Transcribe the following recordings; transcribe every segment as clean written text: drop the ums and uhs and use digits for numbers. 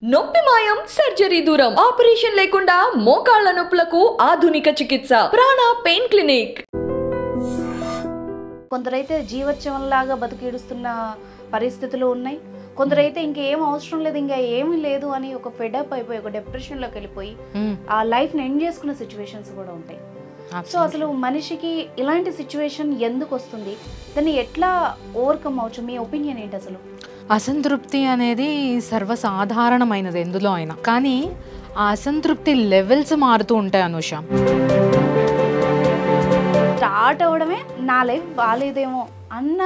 నొప్పి మాయం సర్జరీ దూరం ఆపరేషన్ లేకుండా మోకాళ్ల నొప్పులకు ఆధునిక చికిత్స ప్రాణ పెయిన్ క్లినిక్. కొందరైతే జీవోత్సవంలాగా బతికిడుస్తున్న పరిస్థితులు ఉన్నాయి. కొందరైతే ఇంకేం అవసరం లేదు, ఇంకా ఏమీ లేదు అని ఒక ఫెడప్ అయిపోయి ఒక డిప్రెషన్లోకి వెళ్ళిపోయి ఆ లైఫ్ని ఎండ్ చేసుకున్న సిచ్యువేషన్స్ కూడా ఉంటాయి. సో అసలు మనిషికి ఇలాంటి సిచ్యువేషన్ ఎందుకు వస్తుంది, దాన్ని ఎట్లా ఓవర్కమ్ అవచ్చు? మీ ఒపీనియన్ ఏంటి? అసలు అసంతృప్తి అనేది సర్వసాధారణమైనది ఎందులో అయినా, కానీ ఆ అసంతృప్తి లెవెల్స్ మారుతూ ఉంటాయి అనుష. స్టార్ట్ అవ్వడమే నా లైఫ్ బాగాలేదేమో అన్న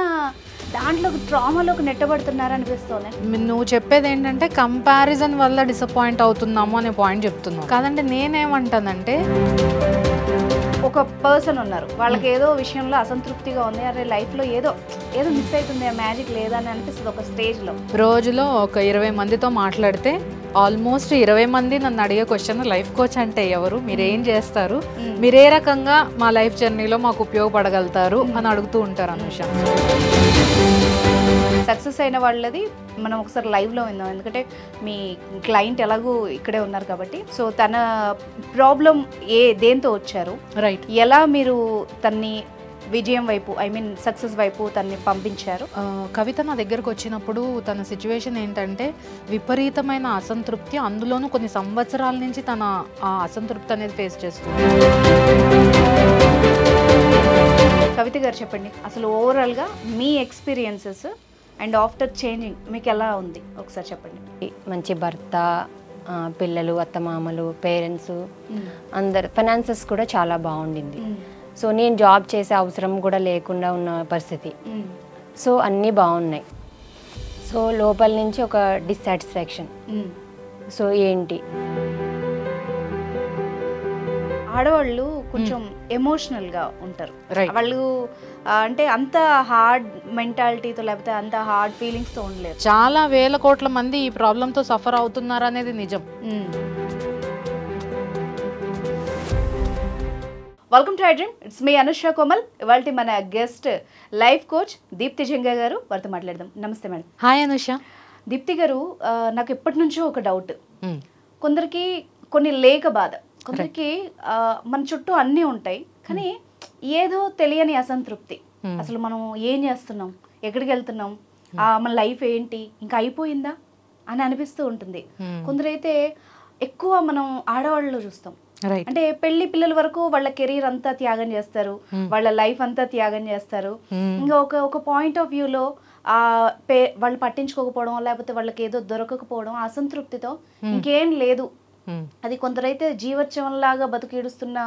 దాంట్లోకి ట్రామాలోకి నెట్టబడుతున్నారు అనిపిస్తుంది. నువ్వు చెప్పేది ఏంటంటే కంపారిజన్ వల్ల డిసప్పాయింట్ అవుతున్నాము అనే పాయింట్ చెప్తున్నావు కాదంటే, నేనేమంటానంటే ఒక పర్సన్ ఉన్నారు, వాళ్ళకి ఏదో విషయంలో అసంతృప్తిగా ఉంది, అరే లైఫ్లో ఏదో ఏదో మిస్ అవుతుంది, ఆ మ్యాజిక్ లేదా అని అనిపిస్తుంది. ఒక స్టేజ్లో రోజులో ఒక 20 మందితో మాట్లాడితే ఆల్మోస్ట్ 20 మంది నన్ను అడిగే క్వశ్చన్, లైఫ్ కోచ్ అంటే ఎవరు, మీరేం చేస్తారు, మీరే రకంగా మా లైఫ్ జర్నీలో మాకు ఉపయోగపడగలుగుతారు అని అడుగుతూ ఉంటారు అనుష. సక్సెస్ అయిన వాళ్ళది మనం ఒకసారి లైవ్లో విందాం, ఎందుకంటే మీ క్లయింట్ ఎలాగూ ఇక్కడే ఉన్నారు కాబట్టి. సో తన ప్రాబ్లం దేంతో వచ్చారు, రైట్, ఎలా మీరు తన్ని విజయం వైపు సక్సెస్ వైపు తన్ని పంపించారు? కవిత నా దగ్గరకు వచ్చినప్పుడు తన సిచ్యువేషన్ ఏంటంటే విపరీతమైన అసంతృప్తి, అందులోనూ కొన్ని సంవత్సరాల నుంచి తన ఆ అసంతృప్తి అనేది ఫేస్ చేస్తుంది. కవిత గారు చెప్పండి, అసలు ఓవరాల్గా మీ ఎక్స్పీరియన్సెస్ అండ్ ఆఫ్టర్ చేంజింగ్ మీకు ఎలా ఉంది ఒకసారి చెప్పండి. మంచి భర్త, పిల్లలు, అత్తమామలు, పేరెంట్స్, అందరు ఫైనాన్సెస్ కూడా చాలా బాగుండింది. సో నేను జాబ్ చేసే అవసరం కూడా లేకుండా ఉన్న పరిస్థితి. సో అన్నీ బాగున్నాయి. సో లోపల నుంచి ఒక డిస్సాటిస్ఫాక్షన్. సో ఏంటి, ఆడవాళ్ళు కొంచెం ఎమోషనల్గా ఉంటారు. వాళ్ళు అంటే అంత హార్డ్ మెంటాలిటీతో లేకపోతే అంత హార్డ్ ఫీలింగ్స్తో ఉండలేరు. చాలా వేల కోట్ల మంది ఈ ప్రాబ్లంతో సఫర్ అవుతున్నారు అనేది నిజం. Welcome to I dream, it's me Anusha Komal. ఇవాళ మన guest life coach Deepthi Janga garu, వారితో మాట్లాడదాం. నమస్తే మేడం. హాయ్ అనుష. దీప్తి గారు, నాకు ఎప్పటి నుంచో ఒక డౌట్. కొందరికి కొన్ని లేక బాధ, కొందరికి మన చుట్టూ అన్నీ ఉంటాయి కానీ ఏదో తెలియని అసంతృప్తి. అసలు మనం ఏం చేస్తున్నాం, ఎక్కడికి వెళ్తున్నాం, మన లైఫ్ ఏంటి, ఇంకా అయిపోయిందా అని అనిపిస్తూ ఉంటుంది. కొందరైతే ఎక్కువ మనం ఆడవాళ్ళలో చూస్తాం, అంటే పెళ్లి పిల్లల వరకు వాళ్ళ కెరీర్ అంతా త్యాగం చేస్తారు, వాళ్ళ లైఫ్ అంతా త్యాగం చేస్తారు. ఇంకా ఒక పాయింట్ ఆఫ్ వ్యూలో వాళ్ళు పట్టించుకోకపోవడం లేకపోతే వాళ్ళకి ఏదో దొరకకపోవడం అసంతృప్తితో ఇంకేం లేదు. అది కొందరైతే జీవోత్సవంలాగా బతికిడుస్తున్న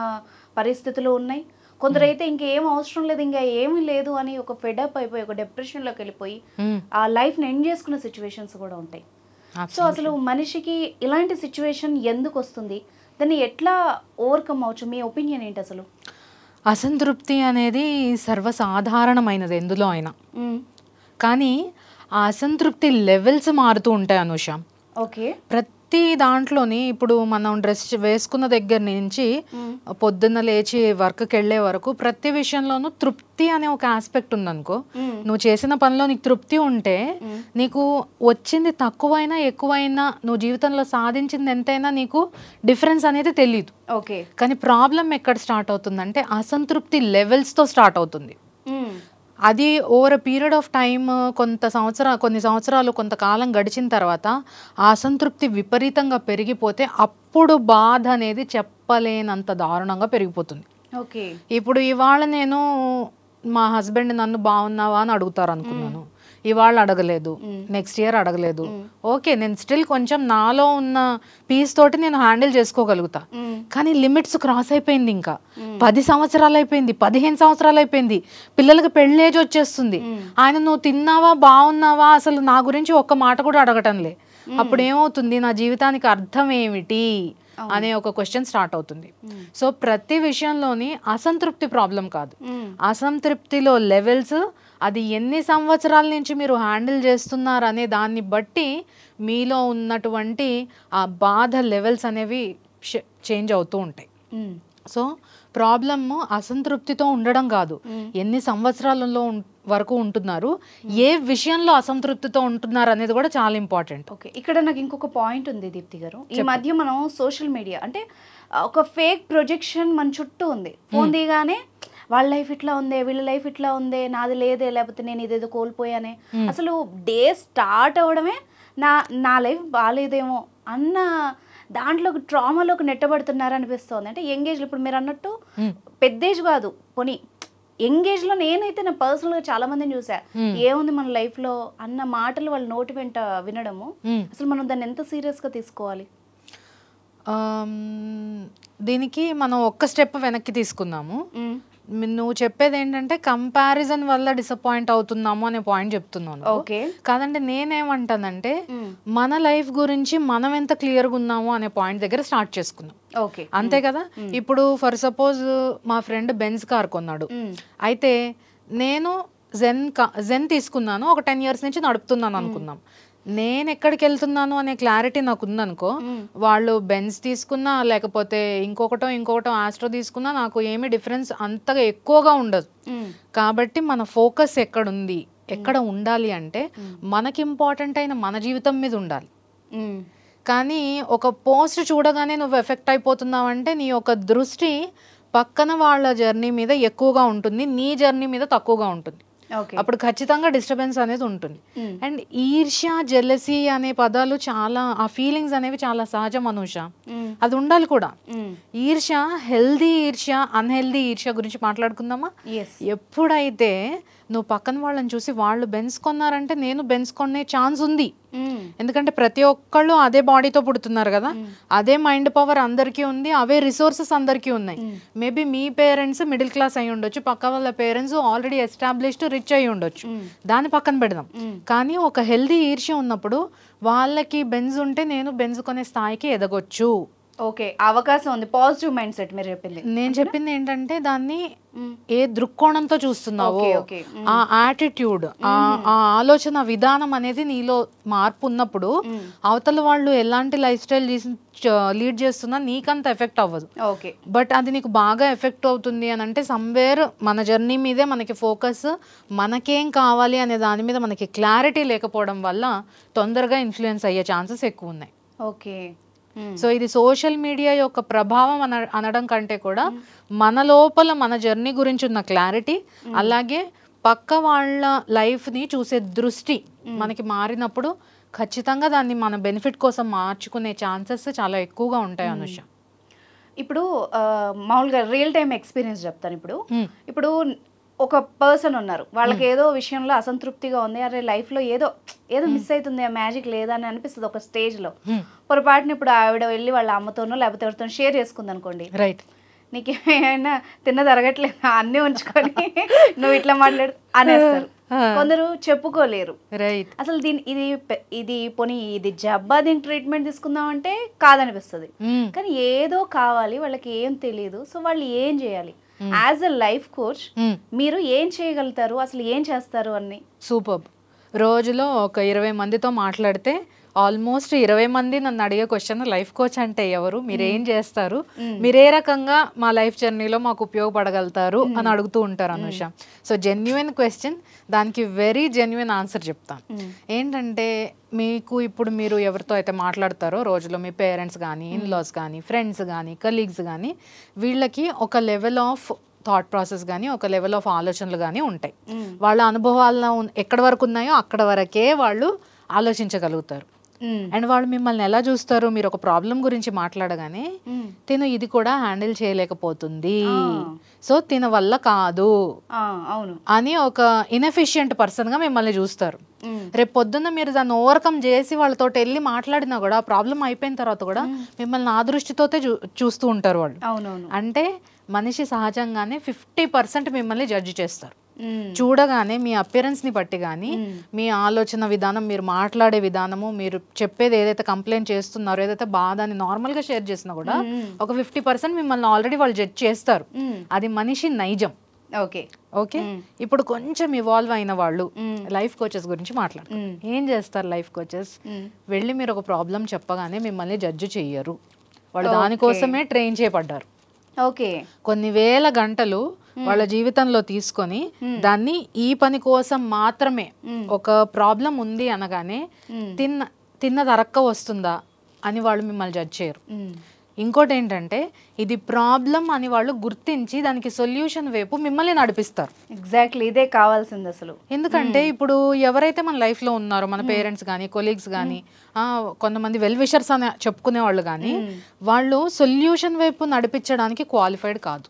పరిస్థితులు ఉన్నాయి. కొందరైతే ఇంకేం అవసరం లేదు, ఇంకా ఏమీ లేదు అని ఒక ఫెడప్ అయిపోయి ఒక డిప్రెషన్లోకి వెళ్ళిపోయి ఆ లైఫ్ని ఎండ్ చేసుకున్న సిచ్యువేషన్స్ కూడా ఉంటాయి. సో అసలు మనిషికి ఇలాంటి సిచ్యువేషన్ ఎందుకు వస్తుంది, దాన్ని ఎట్లా ఓవర్కమ్ అవచ్చు? మీ ఒపీనియన్ ఏంటి? అసలు అసంతృప్తి అనేది సర్వసాధారణమైనది ఎందులో అయినా, కానీ ఆ అసంతృప్తి లెవెల్స్ మారుతూ ఉంటాయి అనుష. ఓకే, ప్రతి దాంట్లోని ఇప్పుడు మనం డ్రెస్ వేసుకున్న దగ్గర నుంచి పొద్దున్న లేచి వర్క్కి వెళ్ళే వరకు ప్రతి విషయంలోనూ తృప్తి అనే ఒక ఆస్పెక్ట్ ఉందనుకో. నువ్వు చేసిన పనిలో నీకు తృప్తి ఉంటే నీకు వచ్చింది తక్కువైనా ఎక్కువైనా, నువ్వు జీవితంలో సాధించింది ఎంతైనా నీకు డిఫరెన్స్ అనేది తెలియదు. ఓకే, కానీ ప్రాబ్లం ఎక్కడ స్టార్ట్ అవుతుందంటే అసంతృప్తి లెవెల్స్తో స్టార్ట్ అవుతుంది. అది over a period of time కొన్ని సంవత్సరాలు కొంతకాలం గడిచిన తర్వాత ఆ అసంతృప్తి విపరీతంగా పెరిగిపోతే అప్పుడు బాధ అనేది చెప్పలేనంత దారుణంగా పెరిగిపోతుంది. ఓకే, ఇప్పుడు ఇవాళ నేను మా హస్బెండ్ నన్ను బాగున్నావా అని అడుగుతారు అనుకున్నాను, ఇవాళ అడగలేదు, నెక్స్ట్ ఇయర్ అడగలేదు. ఓకే, నేను స్టిల్ కొంచెం నాలో ఉన్న పీస్ తోటి నేను హ్యాండిల్ చేసుకోగలుగుతా. కానీ లిమిట్స్ క్రాస్ అయిపోయింది, ఇంకా 10 సంవత్సరాలు అయిపోయింది, 15 సంవత్సరాలు అయిపోయింది, పిల్లలకి పెళ్లి ఏజ్ వచ్చేస్తుంది. ఆయన నువ్వు తిన్నావా, బాగున్నావా, అసలు నా గురించి ఒక్క మాట కూడా అడగటంలే. అప్పుడు ఏమవుతుంది, నా జీవితానికి అర్థం ఏమిటి అనే ఒక క్వశ్చన్ స్టార్ట్ అవుతుంది. సో ప్రతి విషయంలోని అసంతృప్తి ప్రాబ్లం కాదు, అసంతృప్తిలో లెవెల్స్, అది ఎన్ని సంవత్సరాల నుంచి మీరు హ్యాండిల్ చేస్తున్నారు అనే దాన్ని బట్టి మీలో ఉన్నటువంటి ఆ బాధ లెవెల్స్ అనేవి చేంజ్ అవుతూ ఉంటాయి. సో ప్రాబ్లమ్ అసంతృప్తితో ఉండడం కాదు, ఎన్ని సంవత్సరాలలో వరకు ఉంటున్నారు, ఏ విషయంలో అసంతృప్తితో ఉంటున్నారు అనేది కూడా చాలా ఇంపార్టెంట్. ఓకే, ఇక్కడ నాకు ఇంకొక పాయింట్ ఉంది దీప్తి గారు. ఈ మధ్య మనం సోషల్ మీడియా అంటే ఒక ఫేక్ ప్రొజెక్షన్ మన చుట్టూ ఉంది. ఫోన్ దిగానే వాళ్ళ లైఫ్ ఇట్లా ఉందే, వీళ్ళ లైఫ్ ఇట్లా ఉందే, నాది లేదే, లేకపోతే నేను ఇదేదో కోల్పోయానే, అసలు డే స్టార్ట్ అవ్వడమే నా లైఫ్ బాగాలేదేమో అన్న దాంట్లోకి ట్రామాలోకి నెట్టబడుతున్నారు అనిపిస్తుంది. అంటే యంగేజ్లో ఇప్పుడు మీరు అన్నట్టు పెద్ద ఏజ్ కాదు, పోనీ యంగేజ్లో నేనైతే నా పర్సనల్గా చాలా మందిని చూసా, ఏముంది మన లైఫ్లో అన్న మాటలు వాళ్ళ నోటి వెంట వినడము. అసలు మనం దాన్ని ఎంత సీరియస్గా తీసుకోవాలి? దీనికి మనం ఒక్క స్టెప్ వెనక్కి తీసుకుందాము. నువ్వు చెప్పేది ఏంటంటే కంపారిజన్ వల్ల డిసప్పాయింట్ అవుతున్నాము అనే పాయింట్ చెప్తున్నాను. ఓకే, కాదంటే నేనేమంటానంటే మన లైఫ్ గురించి మనం ఎంత క్లియర్గా ఉన్నాము అనే పాయింట్ దగ్గర స్టార్ట్ చేసుకుందాం. ఓకే, అంతే కదా. ఇప్పుడు ఫర్ సపోజ్ మా ఫ్రెండ్ బెంజ్ కార్ కొన్నాడు, అయితే నేను జెన్ తీసుకున్నాను, ఒక 10 years నుంచి నడుపుతున్నాను అనుకుందాం. నేను ఎక్కడికి వెళ్తున్నాను అనే క్లారిటీ నాకు ఉందనుకో, వాళ్ళు బెంజ్ తీసుకున్నా లేకపోతే ఇంకొకటో ఆస్ట్రో తీసుకున్నా నాకు ఏమీ డిఫరెన్స్ అంతగా ఎక్కువగా ఉండదు. కాబట్టి మన ఫోకస్ ఎక్కడుంది, ఎక్కడ ఉండాలి అంటే మనకి ఇంపార్టెంట్ అయిన మన జీవితం మీద ఉండాలి. కానీ ఒక పోస్ట్ చూడగానే నువ్వు ఎఫెక్ట్ అయిపోతున్నావు అంటే నీ యొక్క దృష్టి పక్కన వాళ్ళ జర్నీ మీద ఎక్కువగా ఉంటుంది, నీ జర్నీ మీద తక్కువగా ఉంటుంది. అప్పుడు ఖచ్చితంగా డిస్టర్బెన్స్ అనేది ఉంటుంది. అండ్ ఈర్ష్య, జెలసీ అనే పదాలు చాలా, ఆ ఫీలింగ్స్ అనేవి చాలా సహజం అనూష, అది ఉండాలి కూడా. ఈర్ష్య, హెల్దీ ఈర్ష్య, అన్హెల్దీ ఈర్ష్య గురించి మాట్లాడుకుందామా? ఎప్పుడైతే నువ్వు పక్కన వాళ్ళని చూసి వాళ్ళు బెన్స్ కొన్నారంటే నేను బెన్స్ కొనే ఛాన్స్ ఉంది, ఎందుకంటే ప్రతి ఒక్కళ్ళు అదే బాడీతో పుడుతున్నారు కదా, అదే మైండ్ పవర్ అందరికీ ఉంది, అవే రిసోర్సెస్ అందరికీ ఉన్నాయి. మేబీ మీ పేరెంట్స్ మిడిల్ క్లాస్ అయి ఉండొచ్చు, పక్క వాళ్ళ పేరెంట్స్ ఆల్రెడీ ఎస్టాబ్లిష్డ్ రిచ్ అయి ఉండొచ్చు, దాన్ని పక్కన పెడదాం. కానీ ఒక హెల్దీ ఈర్ష్య ఉన్నప్పుడు వాళ్ళకి బెంజ్ ఉంటే నేను బెంజ్ కొనే స్థాయికి ఎదగొచ్చు. ఓకే, అవకాశం ఉంది. పాజిటివ్ మైండ్ సెట్ మీరు చెప్పింది. నేను చెప్పింది ఏంటంటే దాన్ని ఏ దృక్కోణంతో చూస్తున్నావో, ఆ యాటిట్యూడ్, ఆ ఆలోచన విధానం అనేది నీలో మార్పు ఉన్నప్పుడు అవతల వాళ్ళు ఎలాంటి లైఫ్ స్టైల్ లీడ్ చేస్తున్నా నీకంత ఎఫెక్ట్ అవ్వదు. బట్ అది నీకు బాగా ఎఫెక్ట్ అవుతుంది అని అంటే సమ్వేర్ మన జర్నీ మీదే మనకి ఫోకస్, మనకేం కావాలి అనే దాని మీద మనకి క్లారిటీ లేకపోవడం వల్ల తొందరగా ఇన్ఫ్లుయెన్స్ అయ్యే ఛాన్సెస్ ఎక్కువ ఉన్నాయి. ఓకే, సో ఇది సోషల్ మీడియా యొక్క ప్రభావం అనడం కంటే కూడా మన లోపల మన జర్నీ గురించి ఉన్న క్లారిటీ, అలాగే పక్క వాళ్ళ లైఫ్ని చూసే దృష్టి మనకి మారినప్పుడు ఖచ్చితంగా దాన్ని మన బెనిఫిట్ కోసం మార్చుకునే ఛాన్సెస్ చాలా ఎక్కువగా ఉంటాయి అనుష. ఇప్పుడు మామూలుగా రియల్ టైం ఎక్స్పీరియన్స్ చెప్తాను. ఇప్పుడు ఒక పర్సన్ ఉన్నారు, వాళ్ళకి ఏదో విషయంలో అసంతృప్తిగా ఉంది, అరే లైఫ్లో ఏదో మిస్ అవుతుంది, ఆ మ్యాజిక్ లేదా అని అనిపిస్తుంది ఒక స్టేజ్లో. పొరపాటున ఇప్పుడు ఆవిడ వెళ్ళి వాళ్ళ అమ్మతోనో లేకపోతే ఎవరితో షేర్ చేసుకుంది అనుకోండి, రైట్, నీకేమైనా తిన్నది అరగట్లేదు అన్నీ ఉంచుకొని నువ్వు ఇట్లా మాట్లాడు అనేస్తారు. కొందరు చెప్పుకోలేరు. రైట్, అసలు ఇది పోనీ ఇది జబ్బా, దీనికి ట్రీట్మెంట్ తీసుకుందాం అంటే కాదనిపిస్తుంది. కానీ ఏదో కావాలి, వాళ్ళకి ఏం తెలియదు. సో వాళ్ళు ఏం చేయాలి? యాజ్ అ లైఫ్ కోచ్ మీరు ఏం చేయగలుగుతారు, అసలు ఏం చేస్తారు అని? సూపర్. రోజులో ఒక 20 మందితో మాట్లాడితే ఆల్మోస్ట్ 20 మంది నన్ను అడిగే క్వశ్చన్, లైఫ్ కోచ్ అంటే ఎవరు, మీరు ఏం చేస్తారు, మీరు ఏ రకంగా మా లైఫ్ జర్నీలో మాకు ఉపయోగపడగలుగుతారు అని అడుగుతూ ఉంటారు అనుష. సో జెన్యున్ క్వశ్చన్, దానికి వెరీ జెన్యున్ ఆన్సర్ చెప్తాను. ఏంటంటే మీకు ఇప్పుడు మీరు ఎవరితో అయితే మాట్లాడతారో రోజులో, మీ పేరెంట్స్ కానీ, ఇన్లాస్ కానీ, ఫ్రెండ్స్ కానీ, కలీగ్స్ కానీ, వీళ్ళకి ఒక లెవెల్ ఆఫ్ థాట్ ప్రాసెస్ కానీ, ఒక లెవెల్ ఆఫ్ ఆలోచనలు కానీ ఉంటాయి. వాళ్ళ అనుభవాల్లో ఎక్కడి వరకు ఉన్నాయో అక్కడ వరకే వాళ్ళు ఆలోచించగలుగుతారు. అండ్ వాళ్ళు మిమ్మల్ని ఎలా చూస్తారు, మీరు ఒక ప్రాబ్లం గురించి మాట్లాడగానే తిను ఇది కూడా హ్యాండిల్ చేయలేకపోతుంది, సో తిన వల్ల కాదు అని ఒక ఇన్ఎఫిషియంట్ పర్సన్ గా మిమ్మల్ని చూస్తారు. రేపు పొద్దున్న మీరు దాన్ని ఓవర్కమ్ చేసి వాళ్ళతో వెళ్ళి మాట్లాడినా కూడా, ప్రాబ్లం అయిపోయిన తర్వాత కూడా మిమ్మల్ని ఆ దృష్టితోనే చూస్తూ ఉంటారు వాళ్ళు. అంటే మనిషి సహజంగానే 50% మిమ్మల్ని జడ్జి చేస్తారు. చూడగానే మీ అపియరెన్స్ ని బట్టి కానీ, మీ ఆలోచన విధానం, మీరు మాట్లాడే విధానము, మీరు చెప్పేది ఏదైతే కంప్లైంట్ చేస్తున్నారో, ఏదైతే బాధ అని నార్మల్ గా షేర్ చేసినా కూడా ఒక 50% మిమ్మల్ని ఆల్రెడీ వాళ్ళు జడ్జ్ చేస్తారు. అది మనిషి నైజం. ఓకే, ఇప్పుడు కొంచెం ఇవాల్వ్ అయిన వాళ్ళు లైఫ్ కోచెస్ గురించి మాట్లాడు. ఏం చేస్తారు లైఫ్ కోచెస్? వెళ్ళి మీరు ఒక ప్రాబ్లం చెప్పగానే మిమ్మల్ని జడ్జ్ చెయ్యరు, వాళ్ళు దానికోసమే ట్రైన్ చేయబడ్డారు. ఓకే. కొన్ని వేల గంటలు వాళ్ళ జీవితంలో తీసుకొని దాన్ని ఈ పని కోసం మాత్రమే, ఒక ప్రాబ్లం ఉంది అనగానే తిన్నది అరక్క వస్తుందా అని వాళ్ళు మిమ్మల్ని జడ్జ్ చేయరు. ఇంకోటి ఏంటంటే ఇది ప్రాబ్లం అని వాళ్ళు గుర్తించి దానికి సొల్యూషన్ వైపు మిమ్మల్ని నడిపిస్తారు. ఎగ్జాక్ట్లీ ఇదే కావాల్సింది అసలు. ఎందుకంటే ఇప్పుడు ఎవరైతే మన లైఫ్లో ఉన్నారో, మన పేరెంట్స్ కానీ, కొలీగ్స్ కానీ, కొంతమంది వెల్ విషర్స్ అని చెప్పుకునే వాళ్ళు కానీ, వాళ్ళు సొల్యూషన్ వైపు నడిపించడానికి క్వాలిఫైడ్ కాదు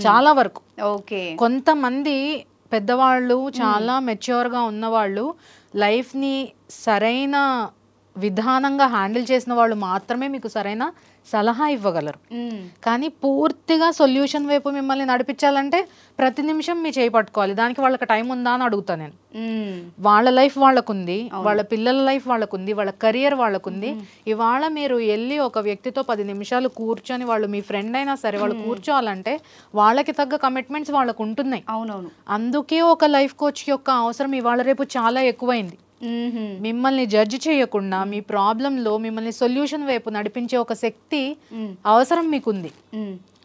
చాలా వరకు. ఓకే. కొంతమంది పెద్దవాళ్ళు చాలా మెచ్యూర్గా ఉన్నవాళ్ళు లైఫ్ని సరైన విధానంగా హ్యాండిల్ చేసిన వాళ్ళు మాత్రమే మీకు సరైన సలహా ఇవ్వగలరు. కానీ పూర్తిగా సొల్యూషన్ వైపు మిమ్మల్ని నడిపించాలంటే ప్రతి నిమిషం మీ చేయి పట్టుకోవాలి. దానికి వాళ్ళకి టైం ఉందా అని అడుగుతాను నేను. వాళ్ళ లైఫ్ వాళ్ళకుంది, వాళ్ళ పిల్లల లైఫ్ వాళ్ళకుంది, వాళ్ళ కెరియర్ వాళ్ళకుంది. ఇవాళ మీరు వెళ్ళి ఒక వ్యక్తితో 10 నిమిషాలు కూర్చొని, వాళ్ళు మీ ఫ్రెండ్ అయినా సరే, వాళ్ళు కూర్చోవాలంటే వాళ్ళకి తగ్గ కమిట్మెంట్స్ వాళ్ళకు ఉంటున్నాయి. అవునవును. అందుకే ఒక లైఫ్ కోచ్ యొక్క అవసరం ఇవాళ రేపు చాలా ఎక్కువైంది. మిమ్మల్ని జడ్జ్ చేయకుండా మీ ప్రాబ్లంలో మిమ్మల్ని సొల్యూషన్ వైపు నడిపించే ఒక శక్తి అవసరం మీకుంది.